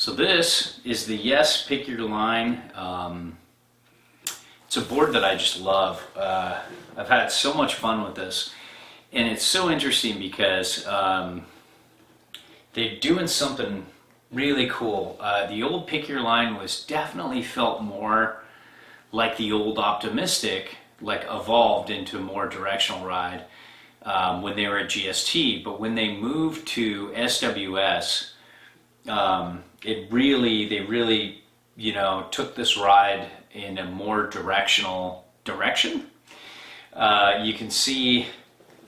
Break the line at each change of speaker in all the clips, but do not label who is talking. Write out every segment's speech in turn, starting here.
So this is the Yes Pick Your Line. It's a board that I just love. I've had so much fun with this, and it's so interesting because they're doing something really cool. The old Pick Your Line was definitely felt more like the old Optimistic, like evolved into a more directional ride when they were at GST. But when they moved to SWS, they really, you know, took this ride in a more directional direction. You can see,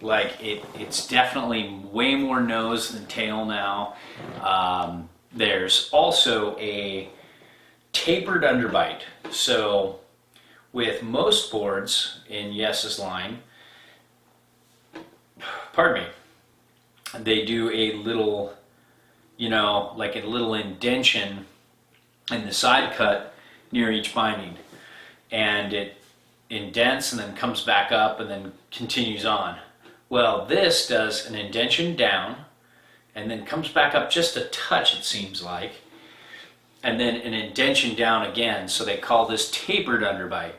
like, it's definitely way more nose than tail now. There's also a tapered underbite. So with most boards in Yes's line, pardon me, they do a little, you know, like a little indentation in the side cut near each binding, and it indents and then comes back up and then continues on. Well, this does an indentation down and then comes back up just a touch, it seems like, and then an indentation down again. So they call this tapered underbite.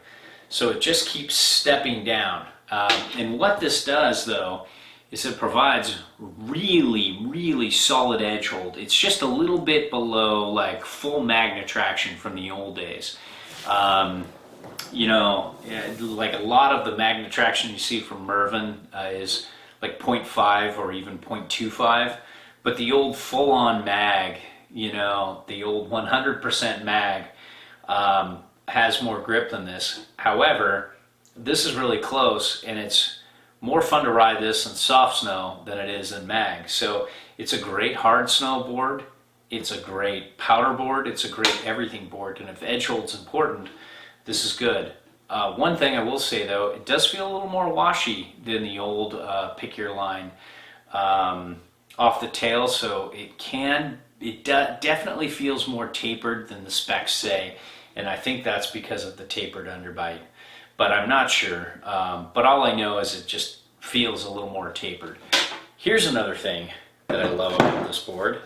So it just keeps stepping down. And what this does, though, is it provides really solid edge hold. It's just a little bit below like full magnet traction from the old days. You know, like a lot of the magnet traction you see from Mervin is like 0.5 or even 0.25, but the old full-on mag, you know, the old 100% mag has more grip than this. However, this is really close, and it's more fun to ride this in soft snow than it is in mag. So it's a great hard snow board, it's a great powder board, it's a great everything board, and if edge hold's important, this is good. One thing I will say, though, it does feel a little more washy than the old Pick Your Line off the tail, so it definitely feels more tapered than the specs say, and I think that's because of the tapered underbite. But I'm not sure. But all I know is it just feels a little more tapered. Here's another thing that I love about this board.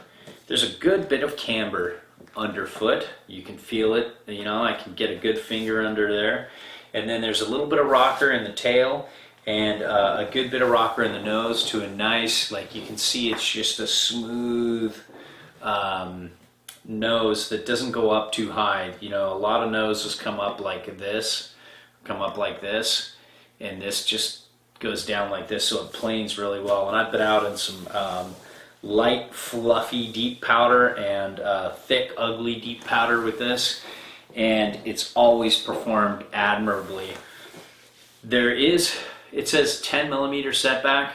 There's a good bit of camber underfoot. You can feel it, you know, I can get a good finger under there. And then there's a little bit of rocker in the tail and a good bit of rocker in the nose to a nice, like you can see it's just a smooth nose that doesn't go up too high. You know, a lot of noses come up like this, and this just goes down like this, so it planes really well. And I've been out in some light, fluffy, deep powder and thick, ugly, deep powder with this, and it's always performed admirably. It says 10 millimeter setback.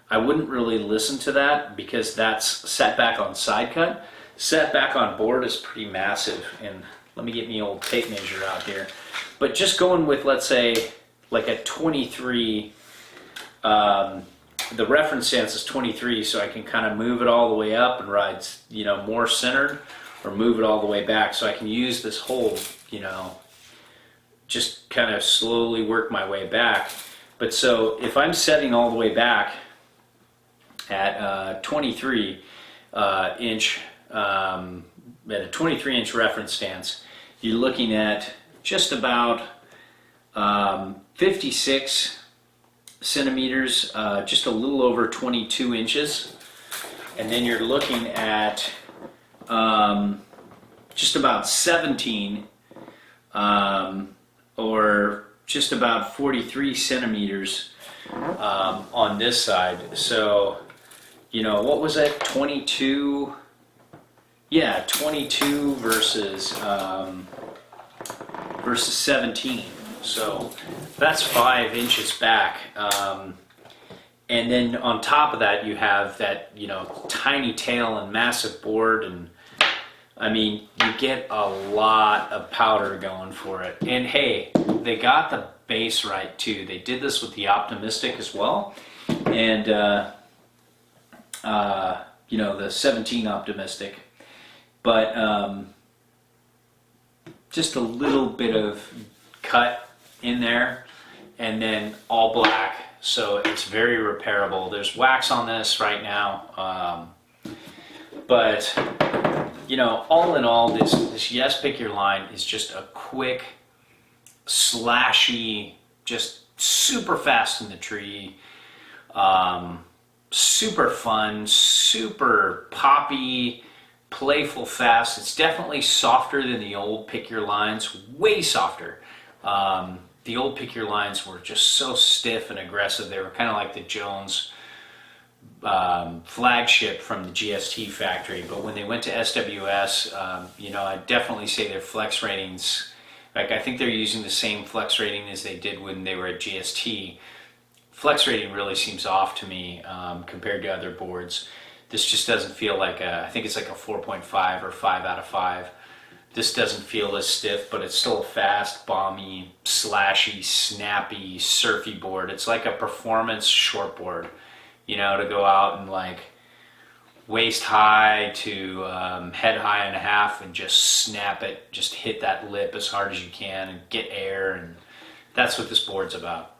I wouldn't really listen to that because that's setback on side cut. Setback on board is pretty massive, and let me get my old tape measure out here. But just going with, let's say, like a 23, the reference stance is 23, so I can kind of move it all the way up and ride, you know, more centered, or move it all the way back, so I can use this hold, you know, just kind of slowly work my way back. But so if I'm setting all the way back at 23 inch, at a 23-inch reference stance, you're looking at just about 56 centimeters, just a little over 22 inches. And then you're looking at just about 17 or just about 43 centimeters on this side. So, you know, what was that, 22? Yeah, 22 versus 17. So that's 5 inches back. And then on top of that, you have that, you know, tiny tail and massive board, and I mean, you get a lot of powder going for it. And hey, they got the base right too. They did this with the Optimistic as well, and you know, the 17 Optimistic, but just a little bit of cut in there, and then all black. So it's very repairable. There's wax on this right now, but all in all, this Yes Pick Your Line is just a quick, slashy, just super fast in the tree, super fun, super poppy, playful, fast. It's definitely softer than the old Pick Your Lines, way softer. The old Pick Your Lines were just so stiff and aggressive. They were kind of like the Jones flagship from the GST factory, but when they went to SWS, I definitely say their flex ratings, like I think they're using the same flex rating as they did when they were at GST. Flex rating really seems off to me compared to other boards. This just doesn't feel like I think it's like a 4.5 or 5 out of 5. This doesn't feel as stiff, but it's still a fast, bomby, slashy, snappy, surfy board. It's like a performance short board, to go out and like waist high to head high and a half and just snap it, just hit that lip as hard as you can and get air, and that's what this board's about.